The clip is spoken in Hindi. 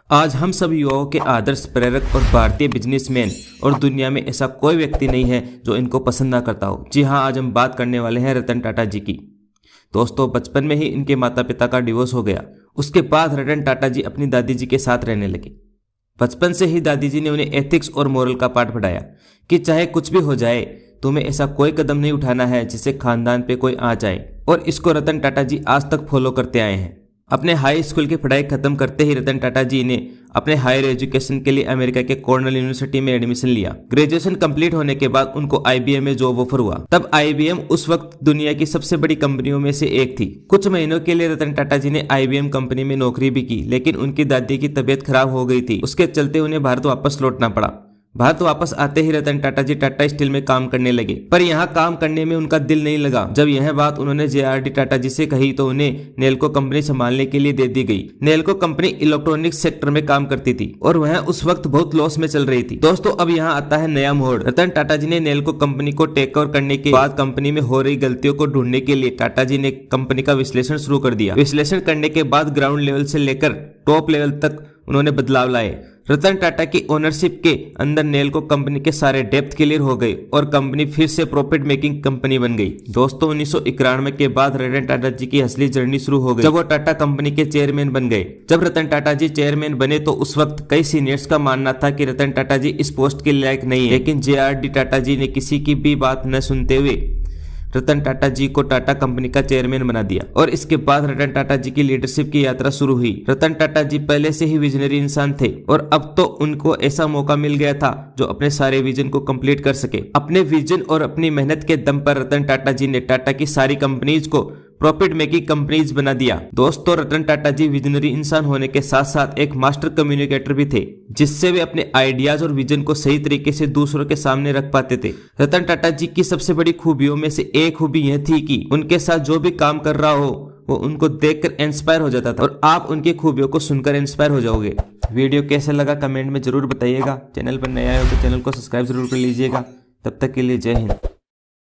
आज हम सब युवाओं के आदर्श प्रेरक और भारतीय बिजनेसमैन और दुनिया में ऐसा कोई व्यक्ति नहीं है जो इनको पसंद ना करता हो। जी हाँ, आज हम बात करने वाले हैं रतन टाटा जी की। दोस्तों, बचपन में ही इनके माता पिता का डिवोर्स हो गया। उसके बाद रतन टाटा जी अपनी दादी जी के साथ रहने लगे। बचपन से ही दादी जी ने उन्हें एथिक्स और मोरल का पाठ पढ़ाया कि चाहे कुछ भी हो जाए, तुम्हें ऐसा कोई कदम नहीं उठाना है जिससे खानदान पे कोई आ जाए। और इसको रतन टाटा जी आज तक फॉलो करते आए हैं। अपने हाई स्कूल की पढ़ाई खत्म करते ही रतन टाटा जी ने अपने हायर एजुकेशन के लिए अमेरिका के कॉर्नेल यूनिवर्सिटी में एडमिशन लिया। ग्रेजुएशन कंप्लीट होने के बाद उनको आईबीएम में जॉब ऑफर हुआ। तब आईबीएम उस वक्त दुनिया की सबसे बड़ी कंपनियों में से एक थी। कुछ महीनों के लिए रतन टाटा जी ने आईबीएम कंपनी में नौकरी भी की, लेकिन उनकी दादी की तबीयत खराब हो गई थी। उसके चलते उन्हें भारत वापस लौटना पड़ा। भारत वापस आते ही रतन टाटा जी टाटा स्टील में काम करने लगे, पर यहाँ काम करने में उनका दिल नहीं लगा। जब यह बात उन्होंने जेआरडी टाटा जी से कही तो उन्हें नेल्को कंपनी संभालने के लिए दे दी गई। नेल्को कंपनी इलेक्ट्रॉनिक्स सेक्टर में काम करती थी और वह उस वक्त बहुत लॉस में चल रही थी। दोस्तों, अब यहाँ आता है नया मोड़। रतन टाटा जी ने नेल्को कंपनी को टेक ओवर करने के बाद कंपनी में हो रही गलतियों को ढूंढने के लिए टाटा जी ने कंपनी का विश्लेषण शुरू कर दिया। विश्लेषण करने के बाद ग्राउंड लेवल से लेकर टॉप लेवल तक उन्होंने बदलाव लाए। रतन टाटा की ओनरशिप के अंदर नेल्को कंपनी के सारे डेप्थ क्लियर हो गए और कंपनी फिर से प्रॉफिट मेकिंग कंपनी बन गई। दोस्तों, 1991 के बाद रतन टाटा जी की असली जर्नी शुरू हो गई, जब वो टाटा कंपनी के चेयरमैन बन गए। जब रतन टाटा जी चेयरमैन बने तो उस वक्त कई सीनियर्स का मानना था कि रतन टाटा जी इस पोस्ट के लायक नहीं है, लेकिन जेआरडी टाटा जी ने किसी की भी बात न सुनते हुए रतन टाटा जी को टाटा कंपनी का चेयरमैन बना दिया और इसके बाद रतन टाटा जी की लीडरशिप की यात्रा शुरू हुई। रतन टाटा जी पहले से ही विजनरी इंसान थे और अब तो उनको ऐसा मौका मिल गया था जो अपने सारे विजन को कंप्लीट कर सके। अपने विजन और अपनी मेहनत के दम पर रतन टाटा जी ने टाटा की सारी कंपनीज को प्रॉफिट मेकिंग कंपनीज बना दिया। दोस्तों, रतन टाटा जी विजनरी इंसान होने के साथ साथ एक मास्टर कम्युनिकेटर भी थे, जिससे वे अपने आइडियाज और विजन को सही तरीके से दूसरों के सामने रख पाते थे। रतन टाटा जी की सबसे बड़ी खूबियों में से एक खूबी यह थी कि उनके साथ जो भी काम कर रहा हो वो उनको देखकर इंस्पायर हो जाता था और आप उनकी खूबियों को सुनकर इंस्पायर हो जाओगे। वीडियो कैसा लगा कमेंट में जरूर बताइएगा। चैनल पर नया हो तो चैनल को सब्सक्राइब जरूर कर लीजिएगा। तब तक के लिए जय हिंद।